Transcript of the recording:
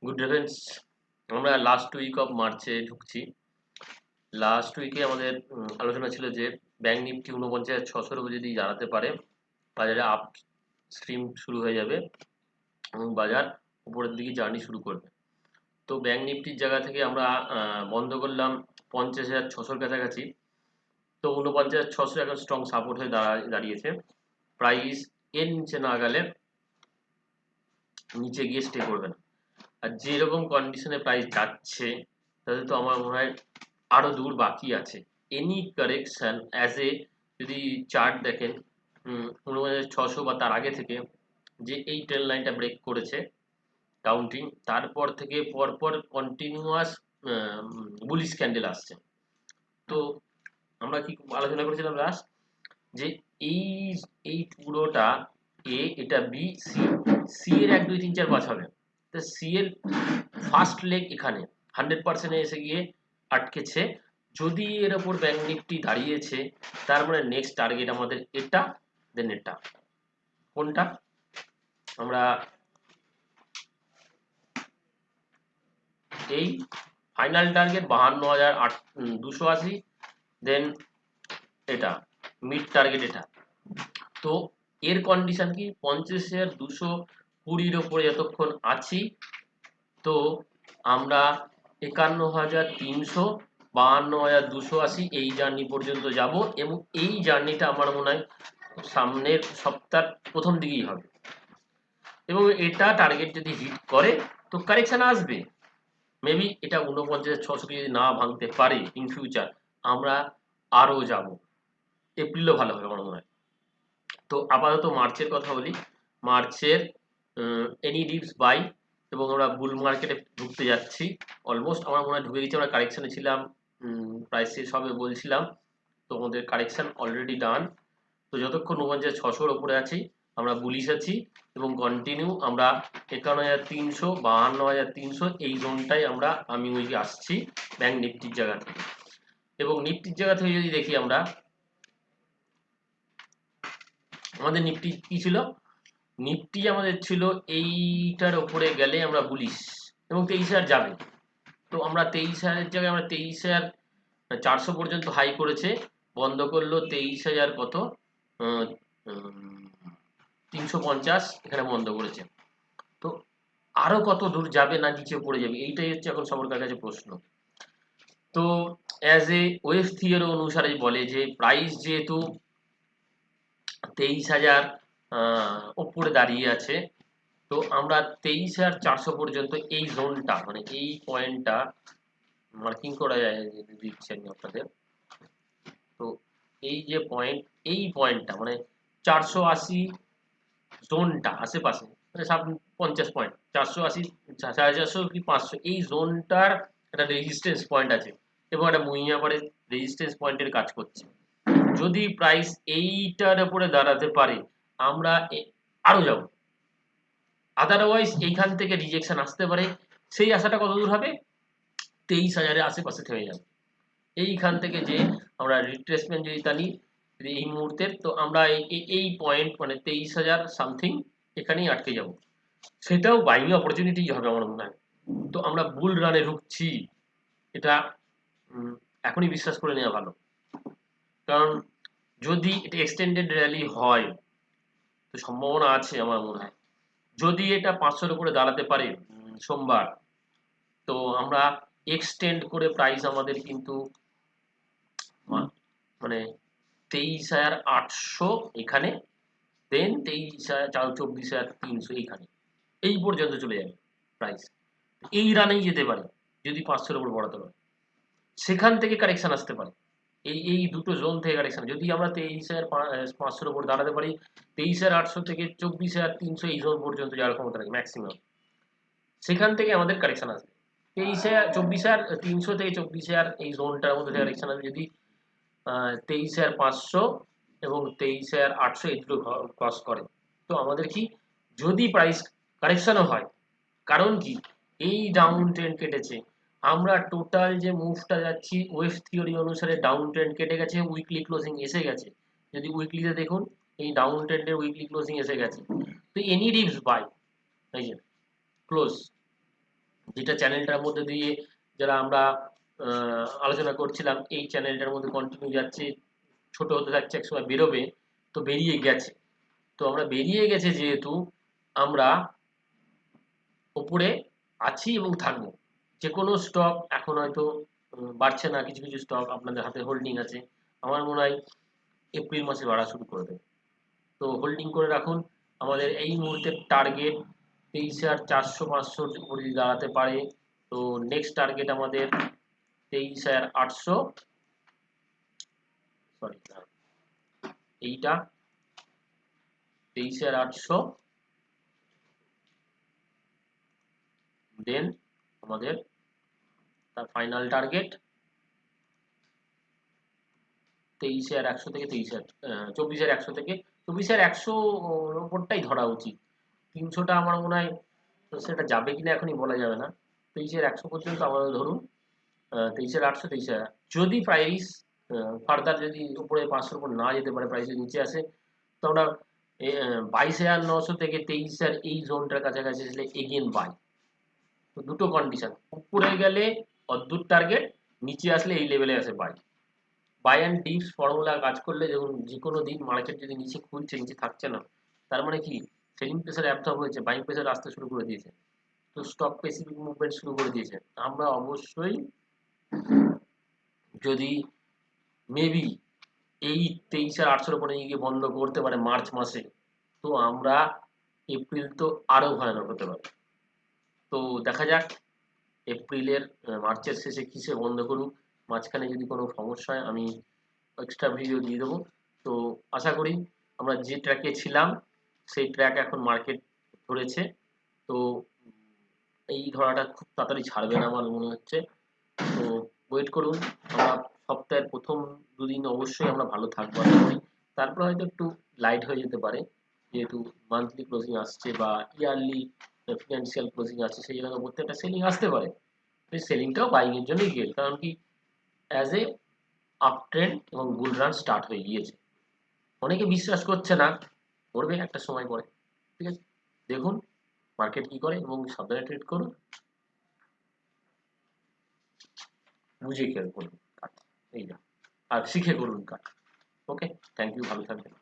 Good friends, আমরা last week of মার্চে ঢুকছি। লাস্ট উইকে আমাদের আলোচনা ছিল যে ব্যাংক নিফটি ৪৯,৬০০ উপর যদি দাঁড়াতে পারে বাজারে আপ স্ট্রিম শুরু হয়ে যাবে এবং বাজার উপরের দিকে জার্নি শুরু করবে। তো ব্যাংক নিফটির জায়গা থেকে আমরা বন্ধ করলাম ৫০,৬০০ কাছাকাছি। তো ৪৯,৬০০ এখন স্ট্রং সাপোর্ট হয়ে দাঁড়িয়েছে। প্রাইস এর নিচে না গেলে নিচে গিয়ে স্টে করবে না। আর যেরকম কন্ডিশনে প্রাইস যাচ্ছে তাতে তো আমার মনে হয় আরো দূর বাকি আছে। এনি কারেকশন অ্যাজ এ যদি চার্ট দেখেন ৪৯,৬০০ বা তার আগে থেকে যে এই ট্রেন লাইনটা ব্রেক করেছে কাউন্টিং, তারপর থেকে পরপর কন্টিনিউয়াস বুলিশ ক্যান্ডেল আসছে। তো আমরা কি আলোচনা করেছিলাম লাস্ট যে এই এই পুরোটা এ, এটা বি, সি, সি এর ১ ২ ৩ ৪ ৫ হবে। তো সি এর ফার্স্ট লেগ এখানে 100% এসে গিয়ে আটকেছে। যদি এর ওপর ব্যাংক নিফটি দাঁড়িয়েছে তার মানে নেক্সট টার্গেট আমাদের এটা, দেন এটা। কোনটা? আমরা এই ফাইনাল টার্গেট ৫২,২৮০, দেন এটা মিড টার্গেট এটা। তো এর কন্ডিশন কি ৫০,২২০ ওপরে যতক্ষণ আছি তো আমরা ৫১,৩০০ ৫২,২৮০ এই জার্নি পর্যন্ত যাব এবং এই জার্নিটা আমার মনে হয় সামনের সপ্তাহ প্রথম দিকেই হবে এবং এটা টার্গেট যদি হিট করে তো কারেকশন আসবে। মেবি এটা ৪৯,৬০০ যদি না ভাঙতে পারে ইন ফিউচার আমরা আরও যাব, এপ্রিলও ভালো হবে আমার মনে হয়। তো আপাতত মার্চের কথা বলি। মার্চের এনি ডিপস বাই এবং আমরা বুল মার্কেটে ঢুকতে যাচ্ছি। অলমোস্ট আমার মনে হয় ঢুকে গেছি। আমরা কারেকশনে ছিলাম, প্রাইস শেষ হবে বলছিলাম, তো আমাদের কারেকশন অলরেডি ডান। তো যতক্ষণ ৪৯,৬০০ ওপরে আছি আমরা বুলিশ আছি এবং কন্টিনিউ আমরা ৫১,৩০০ ৫২,৩০০ এই জোনটাই আমরা আমি উইকে আসছি ব্যাংক নিফটির জায়গা থেকে। এবং নিফটির জায়গা থেকে যদি দেখি আমরা, আমাদের নিফটি কি ছিল? নিফটি আমাদের ছিল এইটার ওপরে গেলে আমরা বুলিশ এবং ২৩,০০০ যাবে। তো আমরা ২৩,০০০ জায়গায় আমরা ২৩,৪০০ পর্যন্ত হাই করেছে, বন্ধ করলো ২৩,০০০ কত ৩৫০ এখানে বন্ধ করেছে। তো আরো কত দূর যাবে না নিচে পড়ে যাবে, এইটাই হচ্ছে এখন সবার কাছে প্রশ্ন। তো অ্যাজ এ ওয়েভ থিওরি অনুসারে বলে যে প্রাইস যেহেতু ২৩,০০০ ওপরে দাঁড়িয়ে আছে তো আমরা ২৩,৪০০ পর্যন্ত এই জোনটা মানে এই পয়েন্টটা মার্কিং করা যায়, দিচ্ছি আমি আপনাদের। তো এই যে পয়েন্ট, এই পয়েন্টটা মানে ৪৮০ জোনটা আশেপাশে মানে ৫০ পয়েন্ট ৪৮০ ৪৫০ কি ৫০০ এই জোনটার একটা রেজিস্ট্যান্স পয়েন্ট আছে এবং একটা মুভিং অ্যাভারেজ রেজিস্ট্যান্স পয়েন্টের কাজ করছে। যদি প্রাইস এইটার উপরে দাঁড়াতে পারে আমরা আরো যাব, আদারওয়াইজ এইখান থেকে রিজেকশন আসতে পারে। সেই আশাটা কত দূর হবে? ২৩,০০০ আশেপাশে থেমে যাবে। এইখান থেকে যে আমরা রিট্রেসমেন্ট যদি টানি এই মুহূর্তের, তো আমরা এই পয়েন্ট মানে ২৩,০০০ সামথিং এখানেই আটকে যাব। সেটাও বাইং অপরচুনিটি হবে আমার মনে হয়। তো আমরা বুল রানে ঢুকছি, এটা এখনই বিশ্বাস করে নেওয়া ভালো। কারণ যদি এটা এক্সটেন্ডেড র্যালি হয় তো সম্ভাবনা আছে আমার মনে হয়। যদি এটা ৫০০-র উপরে দাঁড়াতে পারে সোমবার, তো আমরা এক্সটেন্ড করে প্রাইস আমাদের কিন্তু মানে ২৩,৮০০ এখানে, দেন ২৪,৩০০ এইখানে, এই পর্যন্ত চলে যাবে প্রাইস। এই রানেই যেতে পারে যদি ৫০০-র উপর বাড়াতে পারে। সেখান থেকে কারেকশন আসতে পারে। এই দুটো জোন থেকে কারেকশন যদি আমরা ২৩,৫০০-র উপর দাঁড়াতে পারি, ২৩,৮০০ থেকে ২৪,৩০০ এই জোন পর্যন্ত যাওয়ার ক্ষমতা রাখে ম্যাক্সিমাম। সেখান থেকে আমাদের কারেকশন আসবে ২৪,৩০০ থেকে ২৪,০০০ এই জোনটার মধ্যে কারেকশন আসবে যদি ২৩,৫০০ এবং ২৩,৮০০ এই দুটো ক্রস করে। তো আমাদের কি যদি প্রাইস কারেকশনও হয়, কারণ কি এই ডাউন ট্রেন্ড কেটেছে, আমরা টোটাল যে মুভটা যাচ্ছি ওয়েভ থিওরি অনুসারে ডাউন ট্রেন্ড কেটে গেছে, উইকলি ক্লোজিং এসে গেছে। যদি উইকলিতে দেখুন এই ডাউন ট্রেন্ডের উইকলি ক্লোজিং এসে গেছে। তো এনি রিস্ক বাই, এই যে ক্লোজ যেটা চ্যানেলটার মধ্যে দিয়ে যারা আমরা আলোচনা করছিলাম, এই চ্যানেলটার মধ্যে কন্টিনিউ যাচ্ছে, ছোট হতে থাকছে, একসময় বেরোবে, তো বেরিয়ে গেছে। তো আমরা বেরিয়ে গেছে যেহেতু, আমরা ওপরে আছি এবং থাকবো। যে কোনো স্টক এখন হয়তো বাড়ছে না, কিছু কিছু স্টক আপনাদের হাতে হোল্ডিং আছে, আমার মনে হয় এপ্রিল মাসে বাড়া শুরু করে দেবে। তো হোল্ডিং করে রাখুন। আমাদের এই মুহূর্তে টার্গেট 23,400-500 উপরে যদি দাঁড়াতে পারে, তো নেক্সট টার্গেট আমাদের 23,800, সরি এইটা 23,800, দেন আমাদের তার ফাইনাল টার্গেট 23,100 থেকে 24,100 থেকে 24,100 ওপরটাই ধরা উচিত। 300টা আমার মনে হয় তো সেটা যাবে কিনা এখনই বলা যাবে না। 23,100 পর্যন্ত আমাদের ধরুন, 23,800, 23,000, যদি প্রাইস ফার্দার যদি উপরে 500 উপর না যেতে পারে, প্রাইস নিচে আসে, তো আমরা 22,900 থেকে 23,000 এই জোনটার কাছাকাছি আসলে এগেন বাই। তো দুটো কন্ডিশন, উপরে গেলে অদ্ভুত টার্গেট, নিচে আসলে এই লেভেলে আসে বাই। বাই অ্যান্ড ডিপস ফর্মুলা কাজ করলে, যখন যে কোনো দিন মার্কেট যদি নিচে খুলছে, নিচে থাকছে না, তার মানে কি সেলিং প্রেসার অ্যাবজর্ব হয়েছে, বাইং প্রেসার আসতে শুরু করে দিয়েছে, তো স্টক স্পেসিফিক মুভমেন্ট শুরু করে দিয়েছে। আমরা অবশ্যই যদি মেবি এই 23,800 উপরে গিয়ে বন্ধ করতে পারে মার্চ মাসে, তো আমরা এপ্রিল তো আরো ভয়ানক হতে পারে। তো দেখা যাক এপ্রিলের মার্চের শেষে কিসে বন্ধ করুক। মাঝখানে যদি কোনো সমস্যা হয় আমি এক্সট্রা ভিডিও দিয়ে দেবো। তো আশা করি আমরা যে ট্র্যাকে ছিলাম সেই ট্র্যাক এখন মার্কেট ধরেছে। তো এই ধরাটা খুব তাড়াতাড়ি ছাড়বে না আমার মনে হচ্ছে। তো ওয়েট করুন। আমরা সপ্তাহের প্রথম দুদিন অবশ্যই আমরা ভালো থাকবো আশা করি। তারপর হয়তো একটু লাইট হয়ে যেতে পারে, যেহেতু মান্থলি ক্লোজিং আসছে বা ইয়ারলি ফিনান্সিয়াল ক্লোজিং আসছে, সেই জন্য প্রত্যেকটা সেলিং আসতে পারে। সেই সেলিংটাও বাইং এর জন্যই গেল, কারণ কি অ্যাজ এ আপ ট্রেন্ড এবং বুল রান স্টার্ট হয়ে গিয়েছে। অনেকে বিশ্বাস করছে না, করবে একটা সময় পরে। ঠিক আছে, দেখুন মার্কেট কি করে এবং সাবধানে ট্রেড করুন, বুঝে খেয়াল করুন কাজ, এই না, আর শিখে করুন কাজ। ওকে, থ্যাংক ইউ, ভালো থাকবেন।